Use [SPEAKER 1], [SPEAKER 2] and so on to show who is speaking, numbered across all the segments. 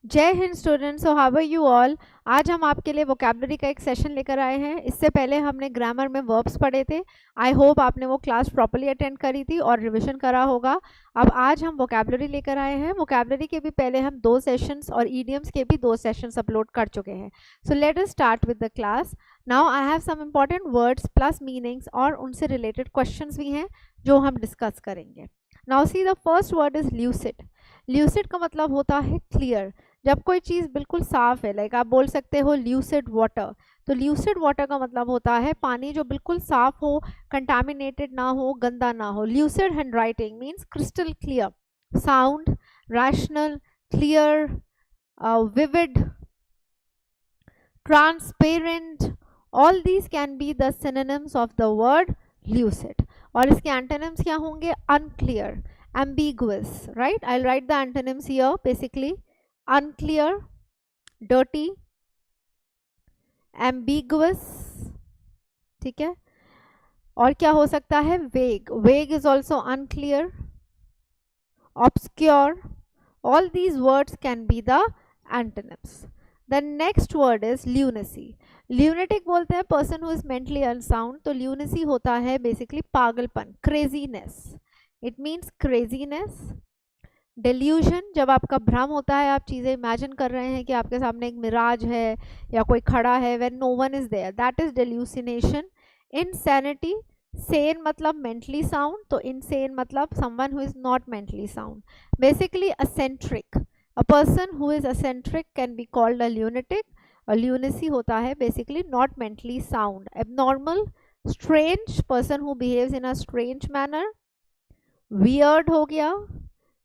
[SPEAKER 1] जय Hind students, so how are you all. आज हम आपके लिए वोकैबलरी का एक सेशन लेकर आए हैं। इससे पहले हमने ग्रामर में वर्ब्स पढ़े थे। आई होप आपने वो क्लास प्रॉपर्ली अटेंड करी थी और रिवीजन करा होगा। अब आज हम वोकैबलरी लेकर आए हैं। वोकैबलरी के भी पहले हम 2 सेशंस और ईडियम्स के भी 2 सेशंस अपलोड कर चुके हैं। So let us start with the class. Now I have some important words plus meanings और उनसे रिलेटेड क्वेश्चंस भी हैं जो हम डिस्कस करेंगे। Now see the first word is lucid. Lucid का मतलब होता है क्लियर। जब कोई चीज़ बिल्कुल साफ है, लाइक आप बोल सकते हो ल्यूसिड वाटर। तो ल्यूसिड वाटर का मतलब होता है पानी जो बिल्कुल साफ हो, कंटामिनेटेड ना हो, गंदा ना हो। Lucid handwriting means crystal clear, sound, rational, clear, vivid, transparent. All these can be the synonyms of the word lucid. और इसके एंटोनिम्स क्या होंगे? Unclear, ambiguous, right? I'll write the antonyms here. Basically, unclear, dirty, ambiguous, ठीक है। और क्या हो सकता है? vague. Vague is also unclear, obscure. All these words can be the antonyms. The next word is lunacy. Lunatic बोलते हैं person who is mentally unsound. तो lunacy होता है basically पागलपन, craziness. It means craziness. Delusion, जब आपका भ्रम होता है, आप चीज़ें इमेजिन कर रहे हैं कि आपके सामने एक मिराज है या कोई खड़ा है, when no one is there, that is hallucination. Insanity, sane मतलब मेंटली साउंड, तो इनसेन मतलब someone who is not mentally sound. Basically eccentric, a person who is eccentric can be called a lunatic. और lunacy होता है basically not mentally sound. Abnormal, strange, person who behaves in a strange manner. Weird हो गया,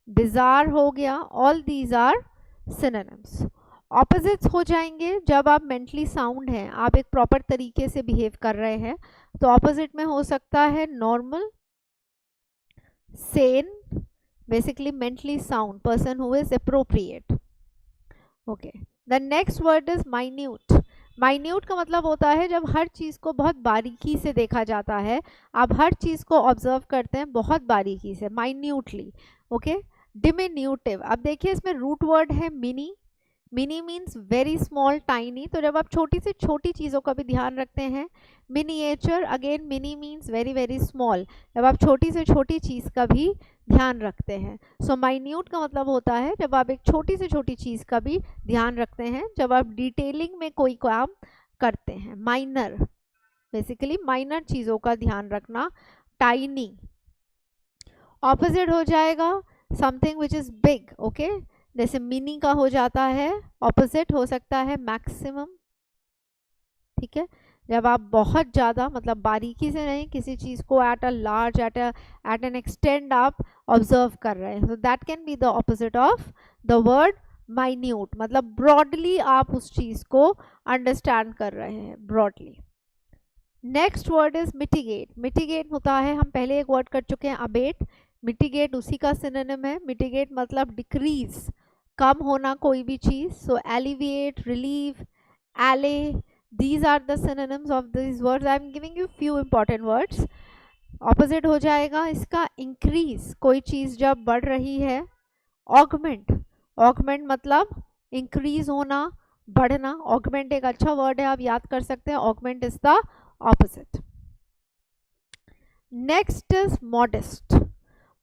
[SPEAKER 1] bizarre हो गया। All these are synonyms. Opposites हो जाएंगे जब आप मेंटली साउंड हैं, आप एक प्रॉपर तरीके से बिहेव कर रहे हैं, तो ऑपोजिट में हो सकता है normal, Sen, basically mentally sound, person who is appropriate. Okay, the next word is minute. Minute का मतलब होता है जब हर चीज़ को बहुत बारीकी से देखा जाता है, आप हर चीज़ को ऑब्जर्व करते हैं बहुत बारीकी से, माइन्यूटली। ओके, डिमिन्यूटिव। अब देखिए इसमें रूट वर्ड है mini. Mini means very small, tiny. तो जब आप छोटी से छोटी चीज़ों का भी ध्यान रखते हैं, miniature, again mini means very very small, जब आप छोटी से छोटी चीज़ का भी ध्यान रखते हैं। सो माइन्यूट का मतलब होता है जब आप एक छोटी से छोटी चीज़ का भी ध्यान रखते हैं, जब आप डिटेलिंग में कोई काम करते हैं। माइनर, बेसिकली माइनर चीज़ों का ध्यान रखना। टाइनी। ऑपोजिट हो जाएगा something which is big. Okay, जैसे मिनी का हो जाता है, ऑपोजिट हो सकता है मैक्सिमम। ठीक है, जब आप बहुत ज़्यादा मतलब बारीकी से नहीं, किसी चीज़ को at a large, at an extent आप ऑब्जर्व कर रहे हैं, तो that can be the opposite of the word minute. मतलब ब्रॉडली आप उस चीज़ को अंडरस्टैंड कर रहे हैं, broadly. Next word is mitigate. Mitigate होता है, हम पहले एक वर्ड कर चुके हैं अबेट, मिटिगेट उसी का सिनोनिम है। मिटिगेट मतलब डिक्रीज, कम होना कोई भी चीज़। सो एलिविएट, रिलीव, एले, these are the synonyms of these words. I am giving you few important words. Opposite हो जाएगा इसका इंक्रीज, कोई चीज़ जब बढ़ रही है। ऑगमेंट, ऑगमेंट मतलब इंक्रीज होना, बढ़ना। ऑगमेंट एक अच्छा वर्ड है, आप याद कर सकते हैं। Augment is the opposite. Next is modest.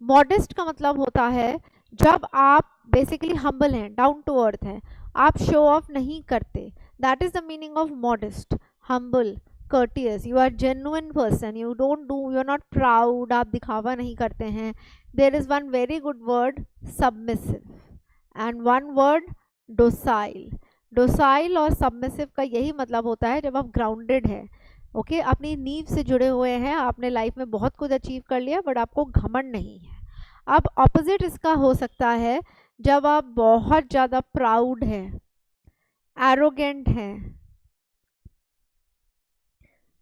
[SPEAKER 1] Modest का मतलब होता है जब आप बेसिकली हम्बल हैं, डाउन टू अर्थ हैं, आप शो ऑफ नहीं करते। That is the meaning of modest. Humble, courteous, you are genuine person, you don't do, you are not proud, आप दिखावा नहीं करते हैं। there is one very good word submissive and one word docile. docile और submissive का यही मतलब होता है जब आप grounded है, ओके, अपनी नींव से जुड़े हुए हैं, आपने लाइफ में बहुत कुछ अचीव कर लिया बट आपको घमंड नहीं है। अब ऑपोजिट इसका हो सकता है जब आप बहुत ज़्यादा प्राउड हैं, एरोगेंट हैं,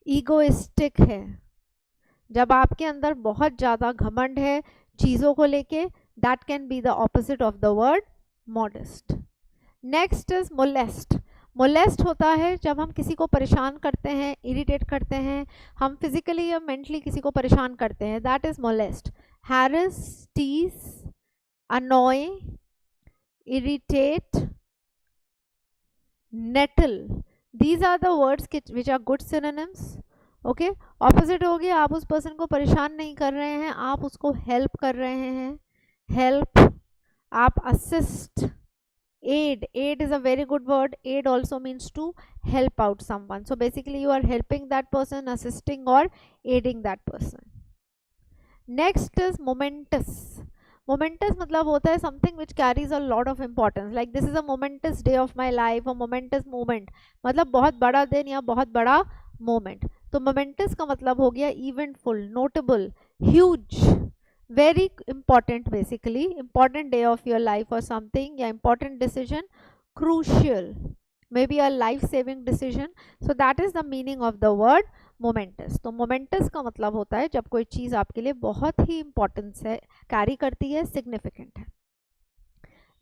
[SPEAKER 1] ईगोइस्टिक है, जब आपके अंदर बहुत ज़्यादा घमंड है चीज़ों को लेके, that can be the opposite of the word modest. Next is molest. Molest होता है जब हम किसी को परेशान करते हैं, इरिटेट करते हैं, हम फिजिकली या मेंटली किसी को परेशान करते हैं, that is molest. Harass, tease, annoy, irritate, nettle. These are the words which are good synonyms. Okay, opposite हो गया, आप उस पर्सन को परेशान नहीं कर रहे हैं, आप उसको हेल्प कर रहे हैं, हेल्प. आप assist, aid. Aid is a very good word. Aid also means to help out someone. So basically you are helping that person, assisting or aiding that person. Next is momentous. Momentous मतलब होता है something which carries a lot of importance. Like this is a momentous day of my life, a momentous moment. मतलब बहुत बड़ा दिन या बहुत बड़ा moment. तो momentous का मतलब हो गया eventful, notable, huge, very important, basically important day of your life or something, या important decision, crucial, maybe a life saving decision. So that is the meaning of the word momentous. तो momentous का मतलब होता है जब कोई चीज़ आपके लिए बहुत ही importance है, कैरी करती है, significant है.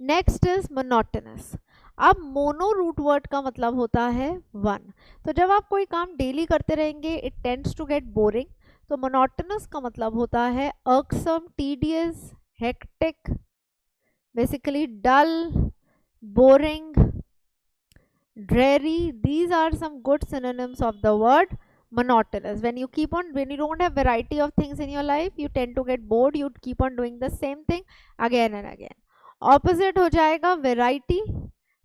[SPEAKER 1] Next is monotonous. अब मोनो रूट वर्ड का मतलब होता है वन. तो जब आप कोई काम डेली करते रहेंगे it tends to get boring. तो मोनोटोनस का मतलब होता है irksome, tedious, hectic, basically dull, boring, dreary. These are some good synonyms of the word monotonous. When you don't have variety of things in your life, you tend to get bored, you keep on doing the same thing again and again. Opposite हो जाएगा variety.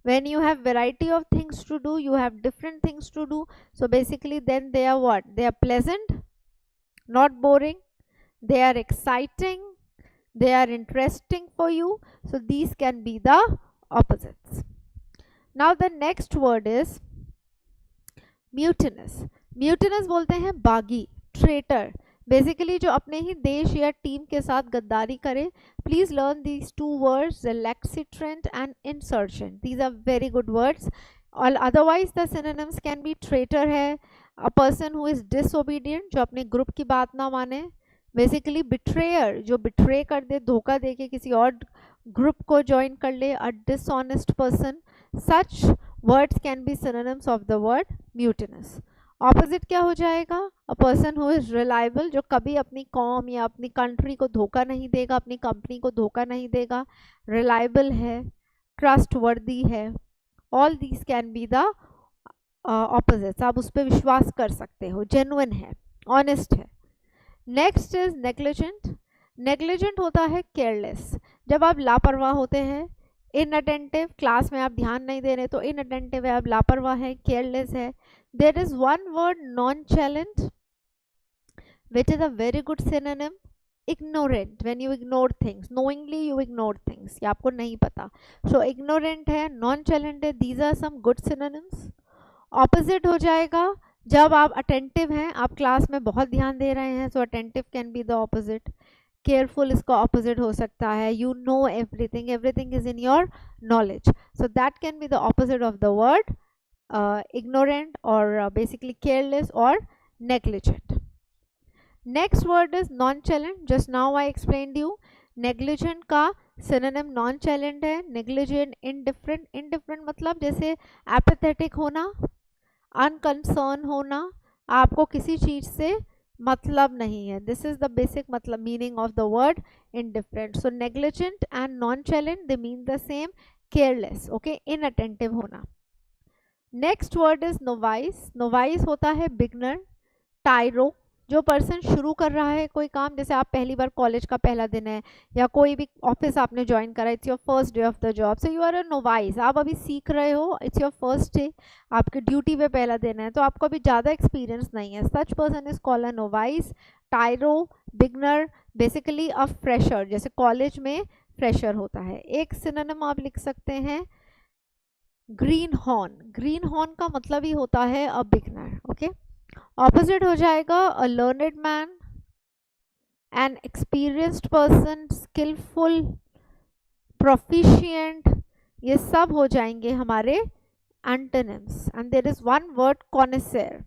[SPEAKER 1] When you have variety of things to do, you have different things to do, so basically then they are what? They are pleasant, not boring, they are exciting, they are interesting for you. So these can be the opposites. Now the next word is mutinous. Mutinous बोलते हैं बागी, traitor, basically जो अपने ही देश या team के साथ गद्दारी करे. Please learn these two words, recalcitrant and insurgent. These are very good words. Otherwise the synonyms can be traitor है, a person who is disobedient, जो अपने ग्रुप की बात ना माने. बेसिकली betrayer, जो betray कर दे, धोखा दे के किसी और ग्रुप को ज्वाइन कर ले. a dishonest person. Such words can be synonyms of the word mutinous. Opposite क्या हो जाएगा? अ पर्सन हु इज रिलायबल, जो कभी अपनी कॉम या अपनी कंट्री को धोखा नहीं देगा, अपनी कंपनी को धोखा नहीं देगा, रिलायबल है, ट्रस्ट वर्दी है. All these can be the opposites. आप उस पर विश्वास कर सकते हो, जेन्युइन है, ऑनेस्ट है. Next is negligent. नेग्लिजेंट होता है केयरलेस, जब आप लापरवाह होते हैं. इनअटेंटिव, क्लास में आप ध्यान नहीं दे रहे तो इनअटेंटिव है, आप लापरवाह है, केयरलेस है. There is one word nonchalant which is a very good synonym. Ignorant, when you ignore things, knowingly you ignore things, ये आपको नहीं पता. So ignorant है, nonchalant है. These are some good synonyms. Opposite हो जाएगा जब आप attentive हैं, आप क्लास में बहुत ध्यान दे रहे हैं. So attentive can be the opposite. Careful इसका opposite हो सकता है. You know everything, everything is in your knowledge. So that can be the opposite of the word ignorant or basically careless or negligent. Next word is nonchalant. Just now I explained you. Negligent का synonym nonchalant है. Negligent, indifferent. Indifferent मतलब जैसे apathetic होना, unconcerned होना, आपको किसी चीज से मतलब नहीं है. This is the basic मतलब meaning of the word indifferent. So negligent and nonchalant, they mean the same. Careless, okay, inattentive होना. Next word is novice. Novice होता है बिगनर, टायरो, जो पर्सन शुरू कर रहा है कोई काम. जैसे आप पहली बार कॉलेज का पहला दिन है या कोई भी ऑफिस आपने ज्वाइन करा, it's your first day of the job, so you are a novice. आप अभी सीख रहे हो, इट्स योर फर्स्ट डे, आपके ड्यूटी पे पहला दिन है, तो आपको अभी ज़्यादा एक्सपीरियंस नहीं है. Such person is called a novice. टायरो, beginner, basically a fresher, जैसे कॉलेज में फ्रेशर होता है. एक सिनोनिम आप लिख सकते हैं ग्रीन हॉर्न. ग्रीन हॉर्न का मतलब ही होता है अ बिगनर. ओके, ऑपोजिट हो जाएगा a learned man, an experienced person, skilful, proficient. ये सब हो जाएंगे हमारे antonyms. And there is one word connoisseur.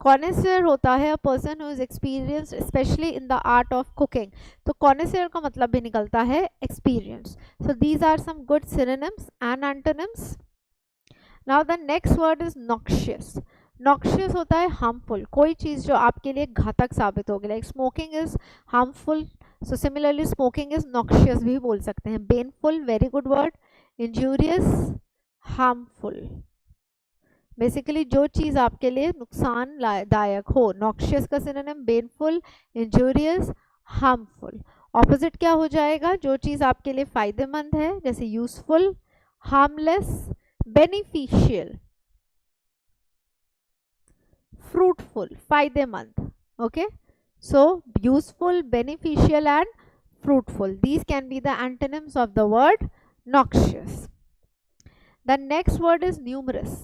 [SPEAKER 1] Connoisseur होता है a person who is experienced specially in the art of cooking. तो कॉनिसेर का मतलब भी निकलता है experience. So these are some good synonyms and antonyms. Now the next word is noxious. Noxious होता है हार्मफुल, कोई चीज़ जो आपके लिए घातक साबित होगी. Like smoking is harmful, so similarly smoking is noxious भी बोल सकते हैं. Baneful, very good word. Injurious, harmful, basically जो चीज़ आपके लिए नुकसानदायक हो। नॉक्शियस का synonym painful, injurious, harmful. Opposite क्या हो जाएगा, जो चीज़ आपके लिए फायदेमंद है, जैसे यूजफुल, हार्मलेस, बेनिफिशियल, फ्रूटफुल, फायदेमंद। Okay, so useful, beneficial and fruitful, these can be the antonyms of the word noxious. The next word is numerous.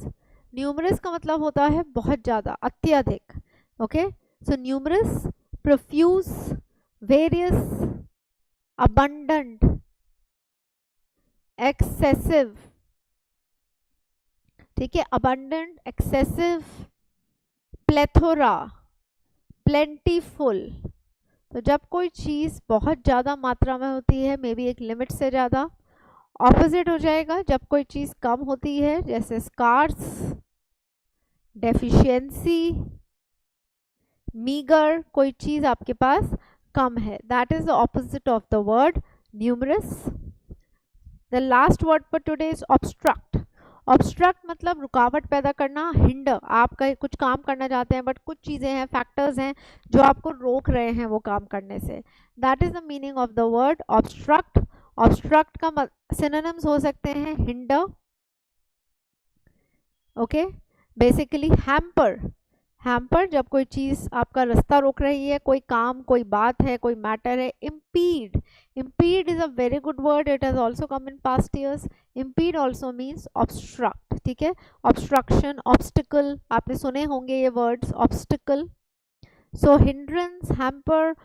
[SPEAKER 1] Numerous का मतलब होता है बहुत ज़्यादा, अत्यधिक। Okay, so numerous, profuse, various, abundant, excessive, ठीक है, abundant, excessive, plethora, plentiful। तो जब कोई चीज़ बहुत ज़्यादा मात्रा में होती है, मे बी एक लिमिट से ज़्यादा। ऑपोजिट हो जाएगा जब कोई चीज़ कम होती है, जैसे स्कार्स, डेफिशिएंसी, मीगर, कोई चीज़ आपके पास कम है, that is the opposite of the word numerous. The last word for today is obstruct. Obstruct मतलब रुकावट पैदा करना, हिंडर। आप कहीं कुछ काम करना चाहते हैं बट कुछ चीज़ें हैं, फैक्टर्स हैं जो आपको रोक रहे हैं वो काम करने से, that is the meaning of the word obstruct. Obstruct का सिनोनिम्स हो सकते हैं hinder, okay, basically hamper. Hamper जब कोई चीज़ आपका रास्ता रोक रही है, कोई काम, कोई बात है, कोई मैटर है। Impede, impede is a very good word, it has also come in past years. Impede also means obstruct, ठीक है, ऑब्स्ट्रक्शन, ऑब्स्टिकल, आपने सुने होंगे ये words, obstacle. So hindrance, hamper,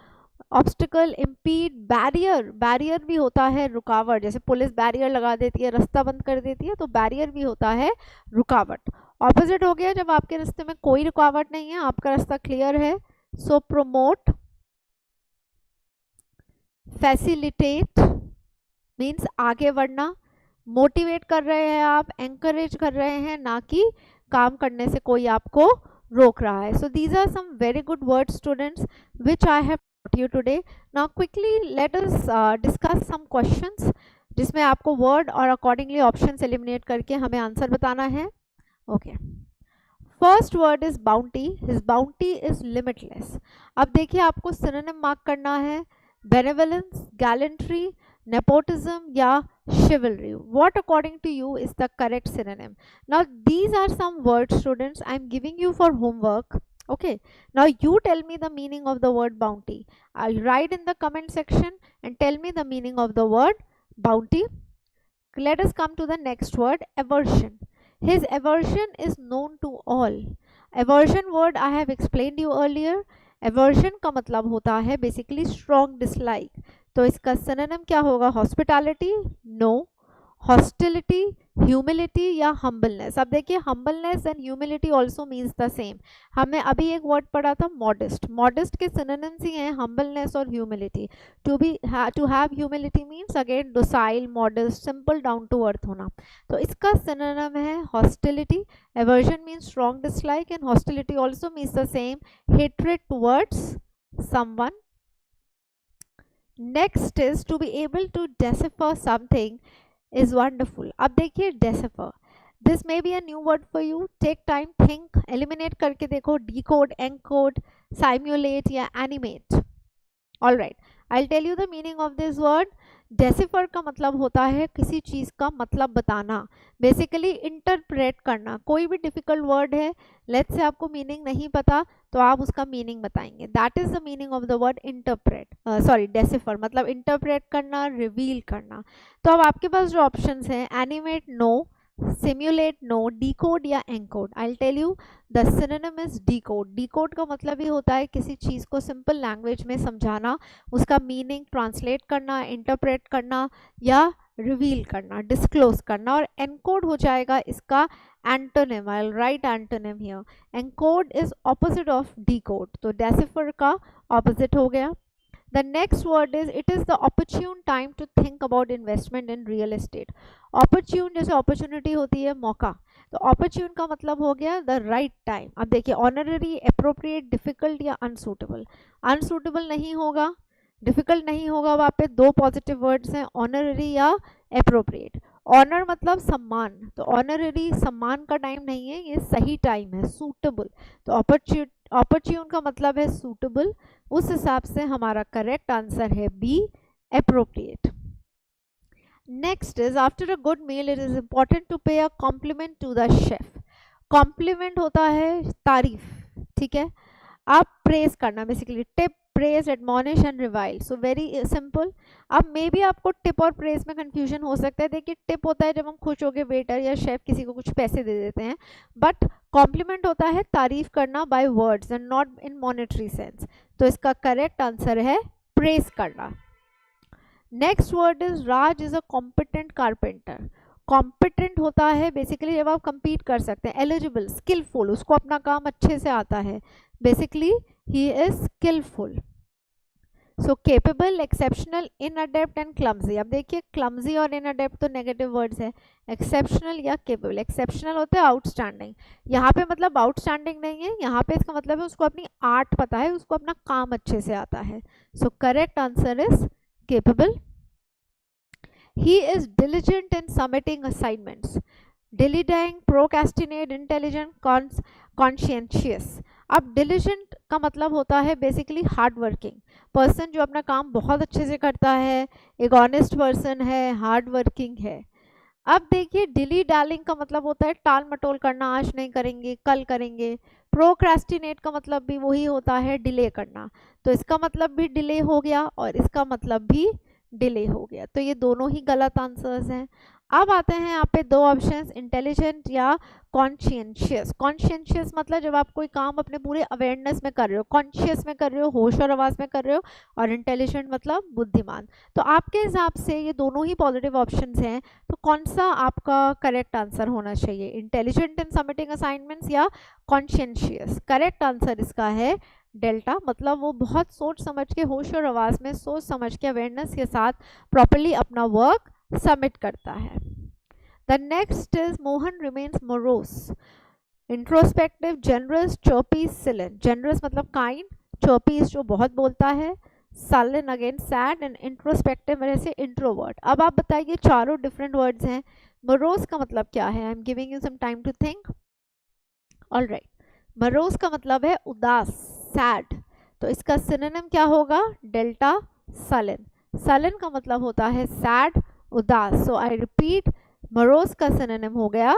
[SPEAKER 1] obstacle, impede, barrier. Barrier भी होता है रुकावट, जैसे पुलिस बैरियर लगा देती है, रास्ता बंद कर देती है, तो बैरियर भी होता है रुकावट। ऑपोजिट हो गया जब आपके रास्ते में कोई रुकावट नहीं है, आपका रास्ता क्लियर है। सो प्रोमोट, फैसिलिटेट मीन्स आगे बढ़ना, मोटिवेट कर रहे हैं आप, एंकरेज कर रहे हैं, ना कि काम करने से कोई आपको रोक रहा है। So these are some very good words students which I have taught you today. Now quickly let us discuss some questions जिसमें आपको वर्ड और अकॉर्डिंगली ऑप्शंस एलिमिनेट करके हमें आंसर बताना है। Okay, first word is bounty. His bounty is limitless. अब देखिए आपको सिनोनिम मार्क करना है, बेनेवलेंस, गैलेंट्री, nepotism या chivalry. What according to you is the correct synonym? Now these are some words students I am giving you for homework. Okay, now you tell me the meaning of the word bounty. I'll write in the comment section and tell me the meaning of the word bounty. Let us come to the next word, aversion. His aversion is known to all. Aversion word I have explained you earlier. Aversion का मतलब होता है basically strong dislike. तो इसका synonym क्या होगा, hospitality, no, hostility, humility या humbleness. अब देखिए humbleness and humility also means the same. हमने अभी एक वर्ड पढ़ा था मॉडेस्ट, मॉडेस्ट के सिनोनिम्स ही हैं हम्बलनेस और humility. To have humility means again docile, modest, simple, down to earth होना। तो इसका सिनोनिम है hostility. Aversion means strong dislike and hostility also means the same, hatred towards someone. Next is to be able to decipher something is wonderful. अब देखिए decipher, this may be a new word for you, take time, think, eliminate करके देखो, decode, encode, simulate या animate. All right, I tell you the meaning of this word. Decipher का मतलब होता है किसी चीज़ का मतलब बताना, बेसिकली इंटरप्रेट करना। कोई भी डिफिकल्ट वर्ड है, लेट्स से आपको मीनिंग नहीं पता तो आप उसका मीनिंग बताएंगे, that is the meaning of the word interpret, sorry decipher मतलब इंटरप्रेट करना, रिवील करना। तो अब आपके पास जो ऑप्शंस हैं, animate no, simulate no, decode या encode. I will tell you the synonym is decode. Decode का मतलब ही होता है किसी चीज़ को सिंपल लैंग्वेज में समझाना, उसका मीनिंग ट्रांसलेट करना, इंटरप्रेट करना या रिवील करना, डिस्क्लोज करना। और एनकोड हो जाएगा इसका antonym, I will write antonym here. Encode is opposite of decode, तो डेसिफर का ऑपोजिट हो गया। The next word is, it is the opportune time to think about investment in real estate. Opportune जैसे opportunity होती है, मौका, तो opportune का मतलब हो गया the right time। अब देखिए honorary, appropriate, difficult या unsuitable। unsuitable नहीं होगा, difficult नहीं होगा, वहाँ पे दो पॉजिटिव वर्ड्स हैं, honorary या appropriate। ऑनर मतलब सम्मान, तो ऑनररी सम्मान का टाइम नहीं है, ये सही टाइम है, सूटेबल। तो ऑपर्च्यून का मतलब है सूटेबल, उस हिसाब से हमारा करेक्ट आंसर है B, appropriate. Next is after a good meal it is important to pay a compliment to the chef. Compliment होता है तारीफ, ठीक है, आप प्रेज करना, basically tip, praise, admonish and revile, so very simple. अब maybe आपको tip और प्रेज में कंफ्यूजन हो सकता है। देखिए टिप होता है जब हम खुश होकर वेटर या शेफ किसी को कुछ पैसे दे देते हैं, बट कॉम्प्लीमेंट होता है तारीफ करना by words and not in monetary sense, तो इसका करेक्ट आंसर है प्रेज करना। Next word is Raj is a competent carpenter. Competent होता है बेसिकली जब आप compete कर सकते हैं, एलिजिबल, स्किलफुल, उसको अपना काम अच्छे से आता है, basically he is skilful. So capable, exceptional, inadept and clumsy. अब देखिए क्लमजी और इनअडेप्ट तो नेगेटिव वर्ड्स है, एक्सेप्शनल या केपेबल। एक्सेप्शनल होते हैं आउटस्टैंडिंग, यहाँ पे मतलब आउटस्टैंडिंग नहीं है, यहाँ पे इसका मतलब है उसको अपनी आर्ट पता है, उसको अपना काम अच्छे से आता है। So correct answer is capable. He is diligent in submitting assignments. Diligent, procrastinate, intelligent, conscientious. अब diligent का मतलब होता है बेसिकली हार्ड वर्किंग पर्सन, जो अपना काम बहुत अच्छे से करता है, एक ऑनेस्ट पर्सन है, हार्ड वर्किंग है। अब देखिए डिली डार्लिंग का मतलब होता है टाल मटोल करना, आज नहीं करेंगे कल करेंगे। प्रोक्रेस्टिनेट का मतलब भी वही होता है, डिले करना, तो इसका मतलब भी डिले हो गया और इसका मतलब भी डिले हो गया, तो ये दोनों ही गलत आंसर्स हैं। अब आते हैं यहाँ पे दो ऑप्शंस, इंटेलिजेंट या कॉन्शियंशियस। कॉन्शियंशियस मतलब जब आप कोई काम अपने पूरे अवेयरनेस में कर रहे हो, कॉन्शियस में कर रहे हो, होश और आवाज़ में कर रहे हो, और इंटेलिजेंट मतलब बुद्धिमान। तो आपके हिसाब से ये दोनों ही पॉजिटिव ऑप्शंस हैं, तो कौन सा आपका करेक्ट आंसर होना चाहिए, इंटेलिजेंट इन सबमिटिंग असाइनमेंट्स या कॉन्शियंशियस? करेक्ट आंसर इसका है डेल्टा, मतलब वो बहुत सोच समझ के, होश और आवाज़ में सोच समझ के अवेयरनेस के साथ प्रॉपर्ली अपना वर्क सबमिट करता है। The next is Mohan remains morose, introspective, generous, chirpy, sullen. Generous मतलब काइंड, चर्पी जो बहुत बोलता है, सालन अगेन सैड, एंड इंट्रोस्पेक्टिव मेरे से इंट्रोवर्ट। अब आप बताइए, चारों डिफरेंट वर्ड्स हैं, मोरोस का मतलब क्या है? I am giving you some time to think. All right, morose का मतलब है उदास, सैड, तो इसका सिनोनिम क्या होगा? Delta sullen. सलन का मतलब होता है सैड, उदास, सो आई रिपीट, मोरोस का सिनोनिम हो गया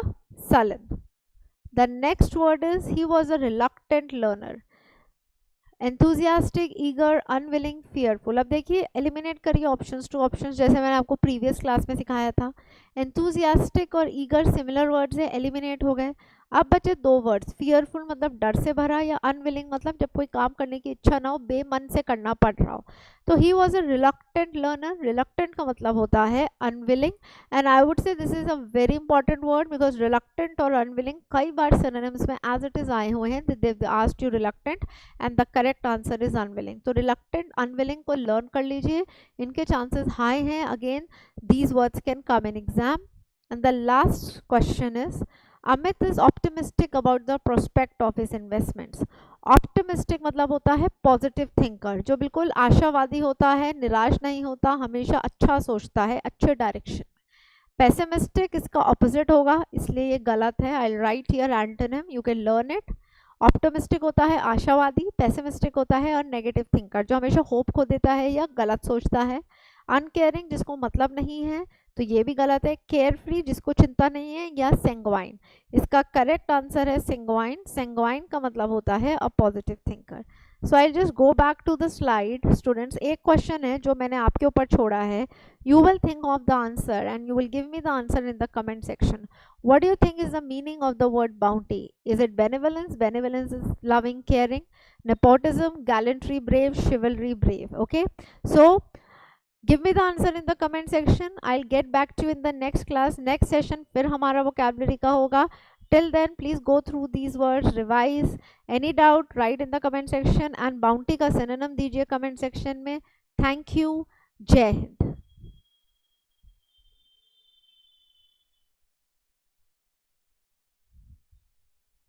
[SPEAKER 1] sullen. The next word is he was a reluctant learner, enthusiastic, eager, unwilling, fearful. अब देखिए एलिमिनेट करिए ऑप्शंस टू ऑप्शंस, जैसे मैंने आपको प्रीवियस क्लास में सिखाया था। एंथुजियास्टिक और ईगर सिमिलर वर्ड्स है, एलिमिनेट हो गए। अब बचे दो वर्ड्स, फियरफुल मतलब डर से भरा, या अनविलिंग मतलब जब कोई काम करने की इच्छा ना हो, बेमन से करना पड़ रहा हो। तो he was a reluctant learner, reluctant का मतलब होता है unwilling, and I would say this is a very important word, because reluctant और अनविलिंग कई बार सिनोनिम्स में एज इट इज आए हुए हैं, they asked you reluctant and the correct answer is unwilling. तो रिलक्टेंट अनविलिंग को लर्न कर लीजिए, इनके चांसेस हाई हैं, again these words can come in exam. And the last question is Amit is optimistic about the prospect of his investments. Optimistic मतलब होता है positive thinker, जो बिल्कुल आशावादी होता है, निराश नहीं होता, हमेशा अच्छा सोचता है, अच्छे डायरेक्शन। पेसिमिस्टिक इसका ऑपोजिट होगा, इसलिए ये गलत है। I write here antonym, you can learn it. Optimistic होता है आशावादी, पेसिमिस्टिक होता है और नेगेटिव थिंकर, जो हमेशा होप खो देता है या गलत सोचता है। अनकेयरिंग जिसको मतलब नहीं है, तो ये भी गलत है। केयर फ्री जिसको चिंता नहीं है, या सेंग्वाइन, इसका करेक्ट आंसर है सेंग्वाइन। सेंग्वाइन का मतलब होता है a positive thinker. So I just go back to the slide students, एक क्वेश्चन है जो मैंने आपके ऊपर छोड़ा है, you will think of the answer and you will give me the answer in the comment section. What do you think is the meaning of the word bounty? Is it benevolence? Benevolence is loving, caring. Nepotism, gallantry, brave, chivalry, brave. Okay, so give me the answer in the comment section. I'll get back to you in the next class, next session फिर हमारा vocabulary का होगा. Till then please go through these words, revise. Any doubt write in the comment section, and bounty का synonym दीजिए comment section में. Thank you. जय हिंद.